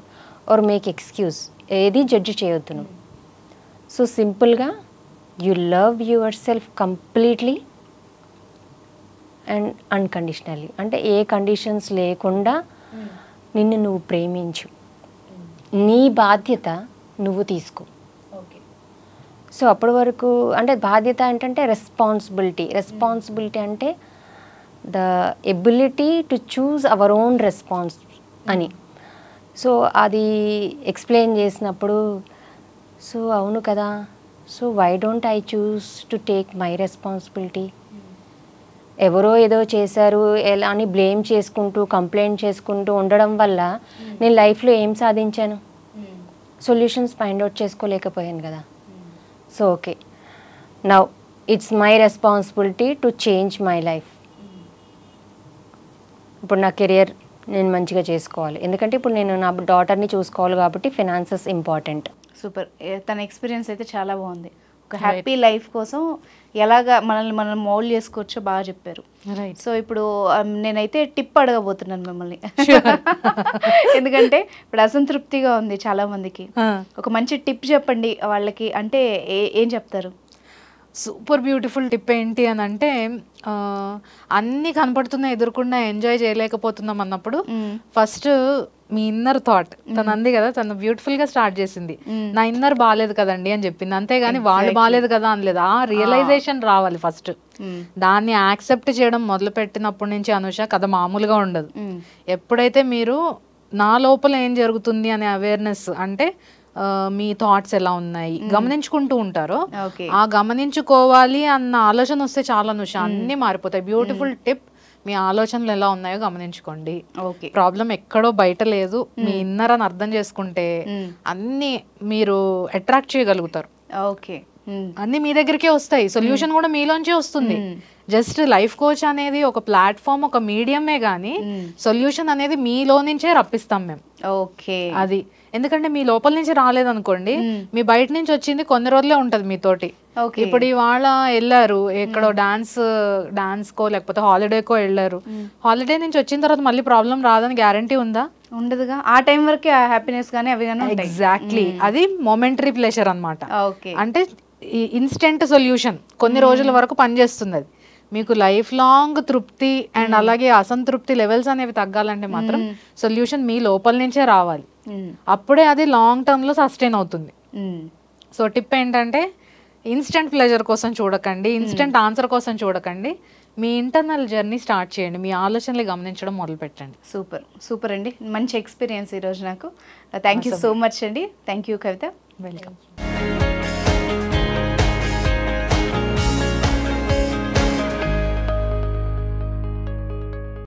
are make excuse, ఏది జడ్జి చేయొద్దు నువ్వు. సో సింపుల్గా you love your self completely and unconditionally, అంటే ఏ కండిషన్స్ లేకుండా నిన్ను నువ్వు ప్రేమించు, నీ బాధ్యత నువ్వు తీసుకో. సో అప్పటి వరకు అంటే బాధ్యత ఏంటంటే రెస్పాన్సిబిలిటీ అంటే the ability to choose our own response అని. సో అది ఎక్స్ప్లెయిన్ చేసినప్పుడు సో అవును కదా, so why don't I choose to take my responsibility? ఎవరో ఏదో చేశారు ఎలా అని బ్లేమ్ చేసుకుంటూ కంప్లైంట్ చేసుకుంటూ ఉండడం వల్ల నేను లైఫ్లో ఏం సాధించాను? సొల్యూషన్స్ ఫైండ్ అవుట్ చేసుకోలేకపోయాను కదా. So okay, now it's my responsibility to change my life. ఇప్పుడు నా కెరియర్ నేను మంచిగా చేసుకోవాలి, ఎందుకంటే ఇప్పుడు నేను నా డాటర్ని చూసుకోవాలి కాబట్టి ఫినాన్సెస్ ఇంపార్టెంట్. సూపర్, తన ఎక్స్పీరియన్స్ అయితే చాలా బాగుంది. ఒక హ్యాపీ లైఫ్ కోసం ఎలాగా మనల్ని మనం మౌల్డ్ చేసుకోవచ్చో బాగా చెప్పారు. రైట్. సో ఇప్పుడు నేనైతే టిప్ అడగబోతున్నాను మిమ్మల్ని. ఎందుకంటే ఇప్పుడు అసంతృప్తిగా ఉంది చాలా మందికి. ఒక మంచి టిప్ చెప్పండి వాళ్ళకి అంటే ఏం చెప్తారు? సూపర్ బ్యూటిఫుల్ టిప్ ఏంటి అని అంటే, అన్నీ కనపడుతున్నా ఎదుర్కొన్నా ఎంజాయ్ చేయలేకపోతున్నాం అన్నప్పుడు ఫస్ట్ మీ ఇన్నర్ థాట్, తను అంది కదా, తను బ్యూటిఫుల్ గా స్టార్ట్ చేసింది, నా ఇన్నర్ బాగాలేదు కదండి అని చెప్పింది. అంతేగాని వాళ్ళు బాగాలేదు కదా అనలేదు. ఆ రియలైజేషన్ రావాలి ఫస్ట్. దాన్ని యాక్సెప్ట్ చేయడం మొదలు పెట్టినప్పటి నుంచి అనుష కథ మామూలుగా ఉండదు. ఎప్పుడైతే మీరు నా లోపల ఏం జరుగుతుంది అనే అవేర్నెస్, అంటే మీ థాట్స్ ఎలా ఉన్నాయి గమనించుకుంటూ ఉంటారో, ఆ గమనించుకోవాలి అన్న ఆలోచన వస్తే చాలా అనుష అన్ని మారిపోతాయి. బ్యూటిఫుల్ టిప్, మీ ఆలోచనలు ఎలా ఉన్నాయో గమనించుకోండి. ప్రాబ్లం ఎక్కడో బయట లేదు, మీ ఇన్నర్ అని అర్థం చేసుకుంటే అన్ని మీరు అట్రాక్ట్ చేయగలుగుతారు. ఓకే, అన్ని మీ దగ్గరికే వస్తాయి. సొల్యూషన్ కూడా మీలోంచే వస్తుంది. జస్ట్ లైఫ్ కోచ్ అనేది ఒక ప్లాట్ఫామ్, ఒక మీడియమే గానీ సొల్యూషన్ అనేది మీలో నుంచే రప్పిస్తాం మేము. ఓకే, అది ఎందుకంటే మీ లోపల నుంచి రాలేదనుకోండి, మీ బయట నుంచి వచ్చింది కొన్ని రోజులే ఉంటది మీతోటి. ఇప్పుడు ఇవాళ వెళ్ళారు ఎక్కడో డాన్స్ కో లేకపోతే హాలిడేకో వెళ్ళారు, హాలిడే నుంచి వచ్చిన తర్వాత మళ్ళీ ప్రాబ్లం రాదని గ్యారంటీ ఉందా? ఉండదుగా. ఆ టైం వరకే హ్యాపీనెస్ గానీ అవి గానీ ఉంటాయి. ఎగ్జాక్ట్లీ, అది మొమెంటరీ ప్లెజర్ అన్నమాట. అంటే ఇన్స్టెంట్ సొల్యూషన్ కొన్ని రోజుల వరకు పనిచేస్తుంది. అది మీకు లైఫ్ లాంగ్ తృప్తి అండ్ అలాగే అసంతృప్తి లెవెల్స్ అనేవి తగ్గాలంటే మాత్రం సొల్యూషన్ మీ లోపల నుంచే రావాలి. అప్పుడే అది లాంగ్ టర్మ్ లో సస్టైన్ అవుతుంది. సో టిప్ ఏంటంటే, ఇన్స్టెంట్ ప్లెజర్ కోసం చూడకండి, ఇన్స్టెంట్ ఆన్సర్ కోసం చూడకండి. మీ ఇంటర్నల్ జర్నీ స్టార్ట్ చేయండి, మీ ఆలోచనలు గమనించడం మొదలు పెట్టండి. సూపర్ సూపర్ అండి, మంచి ఎక్స్పీరియన్స్ ఈరోజు నాకు. థ్యాంక్ యూ సో మచ్ అండి. Thank you Kavitha. వెల్కమ్.